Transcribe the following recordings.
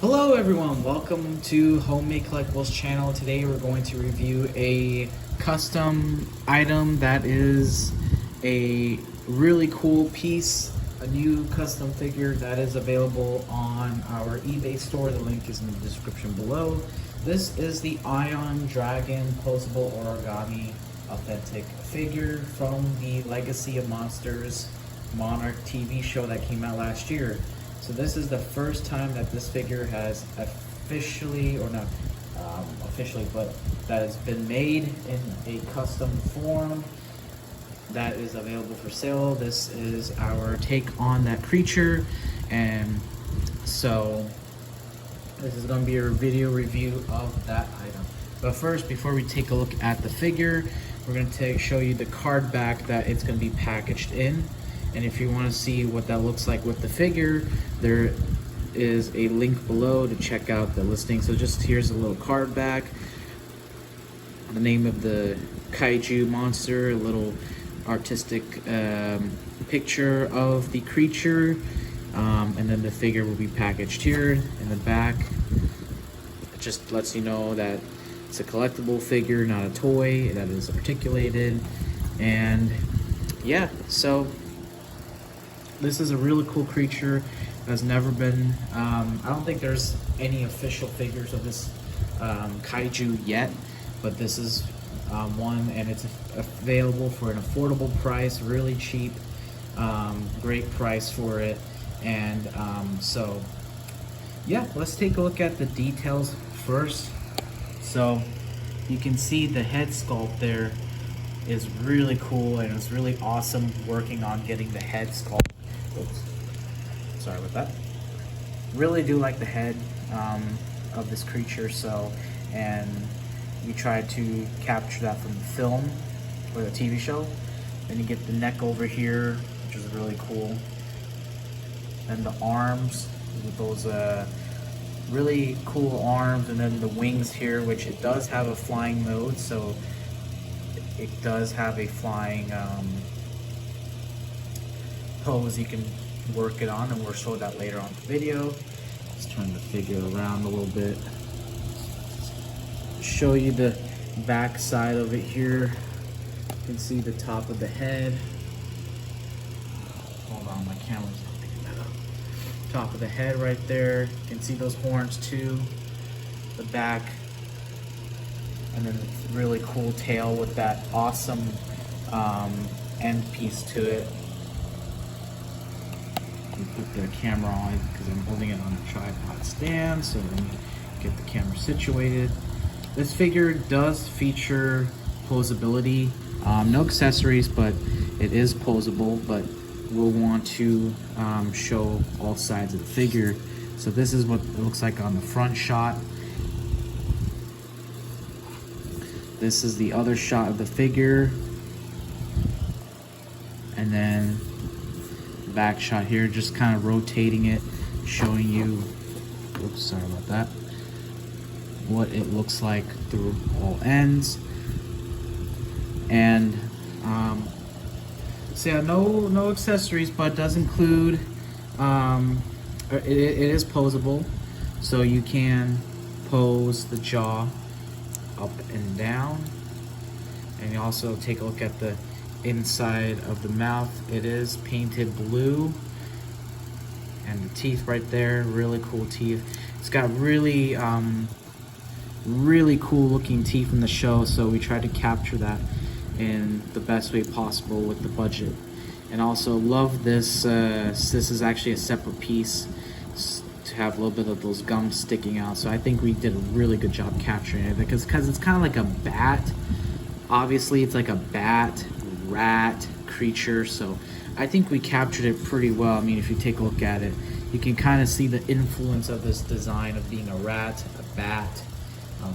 Hello everyone, welcome to Homemade Collectibles channel. Today we're going to review a custom item that is a really cool piece, a new custom figure that is available on our eBay store. The link is in the description below. This is the Ion Dragon Posable Origami Authentic figure from the Legacy of Monsters Monarch TV show that came out last year. So this is the first time that this figure has officially, or not officially, but that has been made in a custom form that is available for sale. This is our take on that creature, and so this is going to be a video review of that item. But first, before we take a look at the figure, we're going to show you the card back that it's going to be packaged in. And if you want to see what that looks like with the figure, there is a link below to check out the listing. So just here's a little card back, the name of the Kaiju monster, a little artistic picture of the creature, and then the figure will be packaged here in the back. It just lets you know that it's a collectible figure, not a toy, that is articulated. And yeah, so this is a really cool creature. Has never been, I don't think there's any official figures of this Kaiju yet, but this is one, and it's available for an affordable price, really cheap, great price for it. And so yeah, let's take a look at the details first. So you can see the head sculpt there is really cool, and it's really awesome working on getting the head sculpt. Oops. Sorry about that. Really do like the head of this creature, and we tried to capture that from the film or the TV show. Then you get the neck over here, which is really cool. And the arms with those really cool arms, and then the wings here, which it does have a flying mode, so it does have a flying pose you can work it on, and we'll show that later on the video. Let's turn the figure around a little bit. Show you the back side of it here. You can see the top of the head. Hold on, my camera's not picking that up. Top of the head right there. You can see those horns too. The back. And then the really cool tail with that awesome end piece to it. Put the camera on because I'm holding it on a tripod stand, so then get the camera situated. This figure does feature posability, no accessories, but it is posable, but we'll want to show all sides of the figure. So this is what it looks like on the front shot. This is the other shot of the figure, and then back shot here, just kind of rotating it, showing you, oops, sorry about that, what it looks like through all ends. And so yeah, no accessories, but it does include it is posable, so you can pose the jaw up and down. And you also take a look at the inside of the mouth. It is painted blue, and the teeth right there, really cool teeth. It's got really really cool looking teeth in the show, so we tried to capture that in the best way possible with the budget. And also love this, this is actually a separate piece to have a little bit of those gums sticking out, so I think we did a really good job capturing it, because it's kind of like a bat. Obviously it's like a bat rat creature, so I think we captured it pretty well. I mean, if you take a look at it, you can kind of see the influence of this design of being a rat, a bat,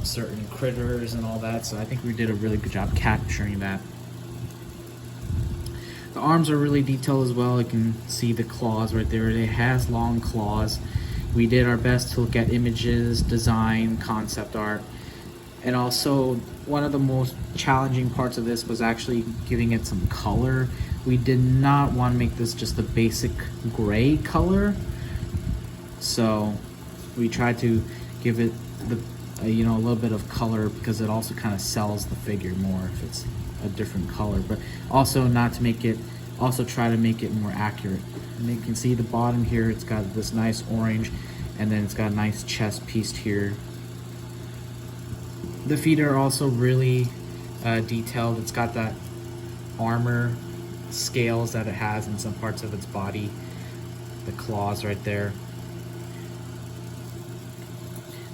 certain critters and all that, so I think we did a really good job capturing that. The arms are really detailed as well. You can see the claws right there. It has long claws. We did our best to look at images, design, concept art. And also, one of the most challenging parts of this was actually giving it some color. We did not want to make this just a basic gray color. So we try to give it the you know, a little bit of color, because it also kind of sells the figure more if it's a different color, but also not to make it, also try to make it more accurate. And you can see the bottom here, it's got this nice orange, and then it's got a nice chest piece here. The feet are also really detailed. It's got that armor scales that it has in some parts of its body, the claws right there.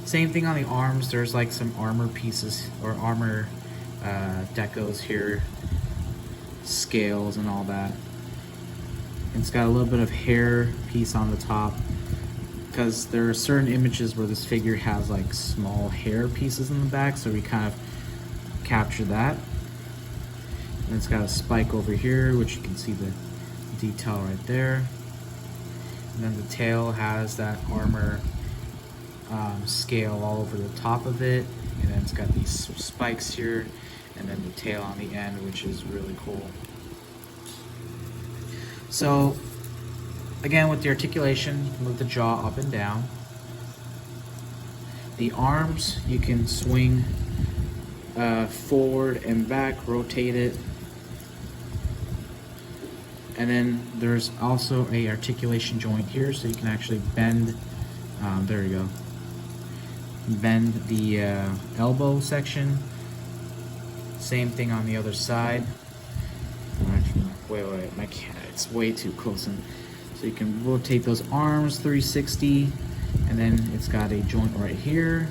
Same thing on the arms. There's like some armor pieces or armor decos here, scales and all that. And it's got a little bit of hair piece on the top, because there are certain images where this figure has like small hair pieces in the back, so we kind of capture that. And it's got a spike over here, which you can see the detail right there. And then the tail has that armor scale all over the top of it, and then it's got these spikes here, and then the tail on the end, which is really cool. So again, with the articulation, move the jaw up and down. The arms, you can swing forward and back, rotate it. And then there's also a articulation joint here, so you can actually bend, there you go, bend the elbow section. Same thing on the other side. Wait, my cat, it's way too close. And so you can rotate those arms 360, and then it's got a joint right here.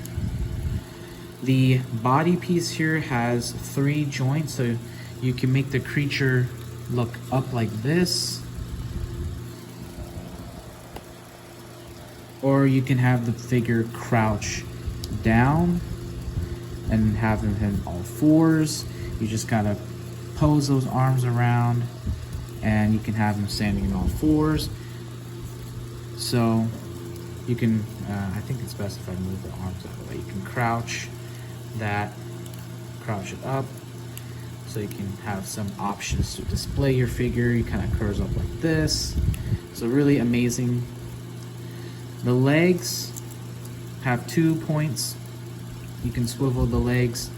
The body piece here has 3 joints, so you can make the creature look up like this, or you can have the figure crouch down and have him in all fours. You just gotta pose those arms around, and you can have him standing in all fours. So you can, I think it's best if I move the arms out of the way. You can crouch that, crouch it up, so you can have some options to display your figure. You kind of curves up like this. So really amazing. The legs have 2 points. You can swivel the legs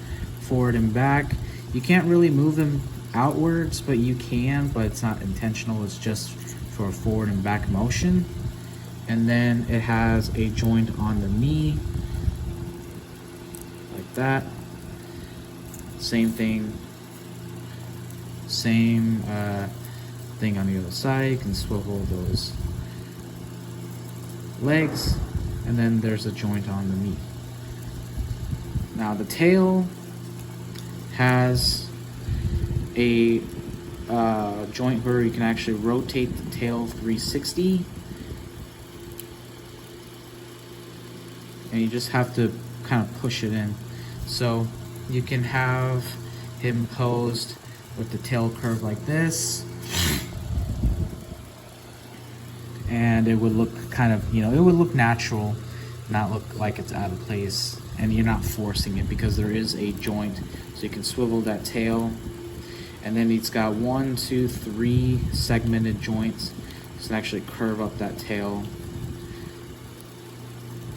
forward and back. You can't really move them outwards, but you can, but it's not intentional. It's just for forward and back motion. And then it has a joint on the knee, like that. Same thing. Same thing on the other side. You can swivel those legs, and then there's a joint on the knee. Now the tail has a joint where you can actually rotate the tail 360, and you just have to kind of push it in. So you can have him posed with the tail curve like this, and it would look kind of, you know, it would look natural, not look like it's out of place, and you're not forcing it because there is a joint. So you can swivel that tail, and then it's got 1, 2, 3 segmented joints, so you can actually curve up that tail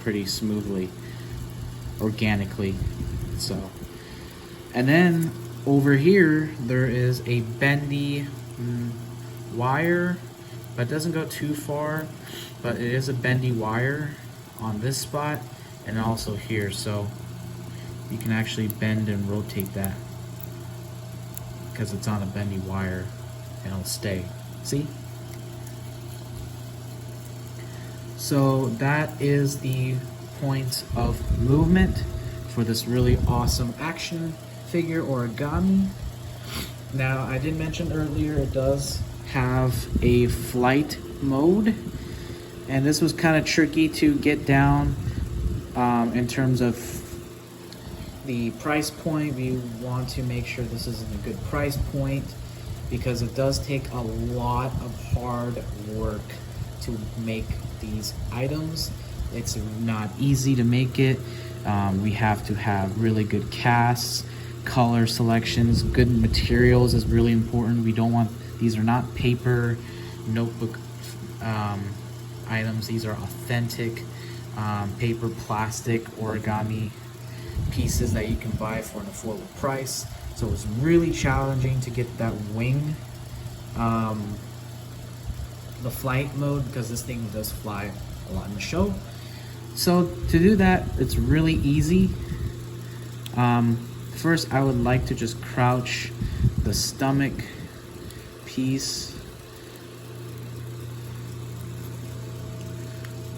pretty smoothly, organically. So, and then over here there is a bendy wire, but it doesn't go too far, but it is a bendy wire on this spot and also here, so you can actually bend and rotate that because it's on a bendy wire and it'll stay. See? So that is the point of movement for this really awesome action figure origami. Now, I did mention earlier it does have a flight mode, and this was kind of tricky to get down in terms of the price point. We want to make sure this is in a good price point because it does take a lot of hard work to make these items. It's not easy to make it. We have to have really good casts, color selections, good materials is really important. We don't want, these are not paper notebook items. These are authentic paper, plastic, origami pieces that you can buy for an affordable price. So it was really challenging to get that wing, the flight mode, because this thing does fly a lot in the show. So to do that, it's really easy. First, I would like to just crouch the stomach piece,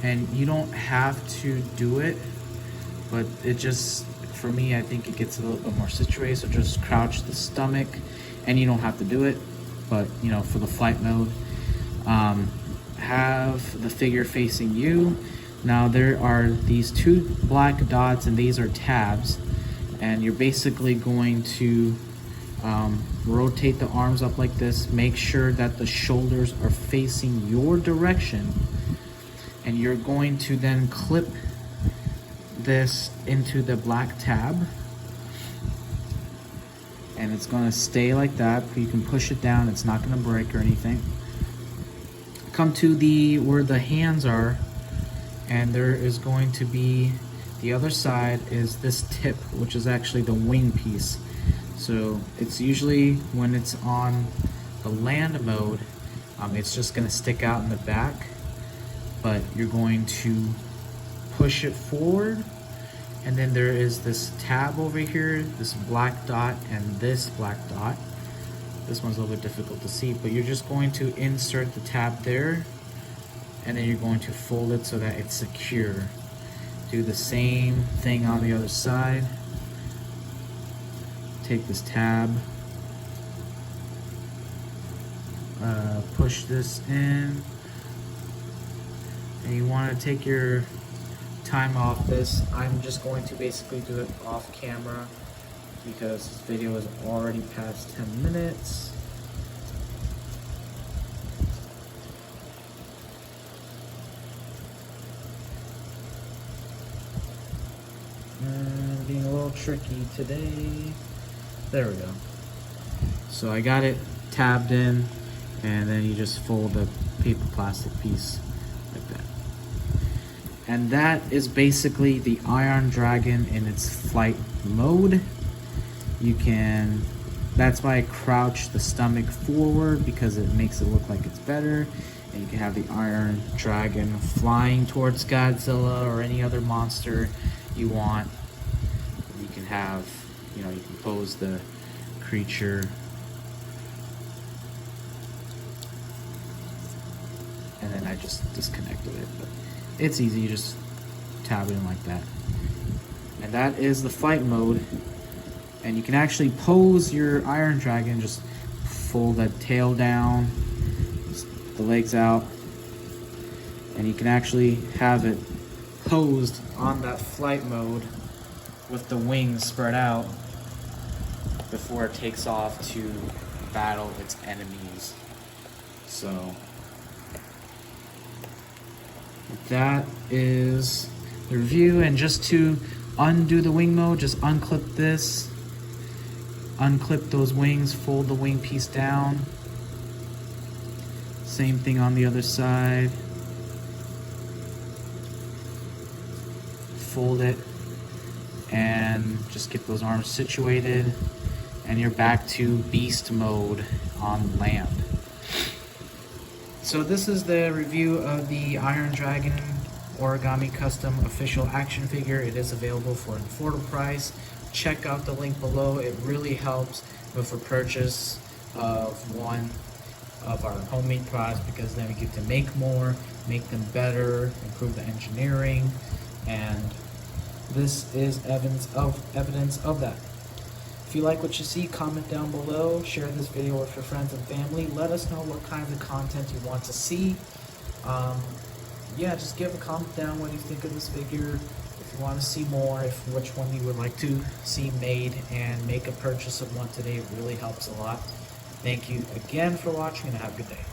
and you don't have to do it, but it just, for me, I think it gets a little bit more situated. So just crouch the stomach, and you don't have to do it, but you know, for the flight mode, have the figure facing you. Now there are these two black dots, and these are tabs, and you're basically going to rotate the arms up like this. Make sure that the shoulders are facing your direction, and you're going to then clip this into the black tab, and it's going to stay like that. You can push it down, it's not going to break or anything. Come to the where the hands are, and there is going to be, the other side is this tip, which is actually the wing piece. So it's usually when it's on the land mode, it's just going to stick out in the back, but you're going to push it forward, and then there is this tab over here, this black dot and this black dot. This one's a little bit difficult to see, but you're just going to insert the tab there, and then you're going to fold it so that it's secure. Do the same thing on the other side. Take this tab, push this in, and you want to take your time off this. I'm just going to basically do it off camera because this video is already past 10 minutes. Being a little tricky today. There we go. So I got it tabbed in, and then you just fold the paper plastic piece like that. And that is basically the Iron Dragon in its flight mode. You can, that's why I crouch the stomach forward, because it makes it look like it's better. And you can have the Iron Dragon flying towards Godzilla or any other monster you want. You can have, you know, you can pose the creature, and then I just disconnected it, but it's easy. You just tab it in like that, and that is the flight mode. And you can actually pose your Iron Dragon, just fold that tail down, the legs out, and you can actually have it posed on that flight mode with the wings spread out before it takes off to battle its enemies. So that is the review. And just to undo the wing mode, just unclip this, unclip those wings, fold the wing piece down. Same thing on the other side. Fold it and just get those arms situated, and you're back to beast mode on land. So this is the review of the Iron Dragon Origami Custom official action figure. It is available for an affordable price. Check out the link below. It really helps with a purchase of one of our homemade products, because then we get to make more, make them better, improve the engineering, and this is evidence of that. If you like what you see, comment down below, share this video with your friends and family. Let us know what kinds of content you want to see. Yeah, just give a comment down what you think of this figure. If you want to see more, which one you would like to see made, and make a purchase of one today. It really helps a lot. Thank you again for watching, and have a good day.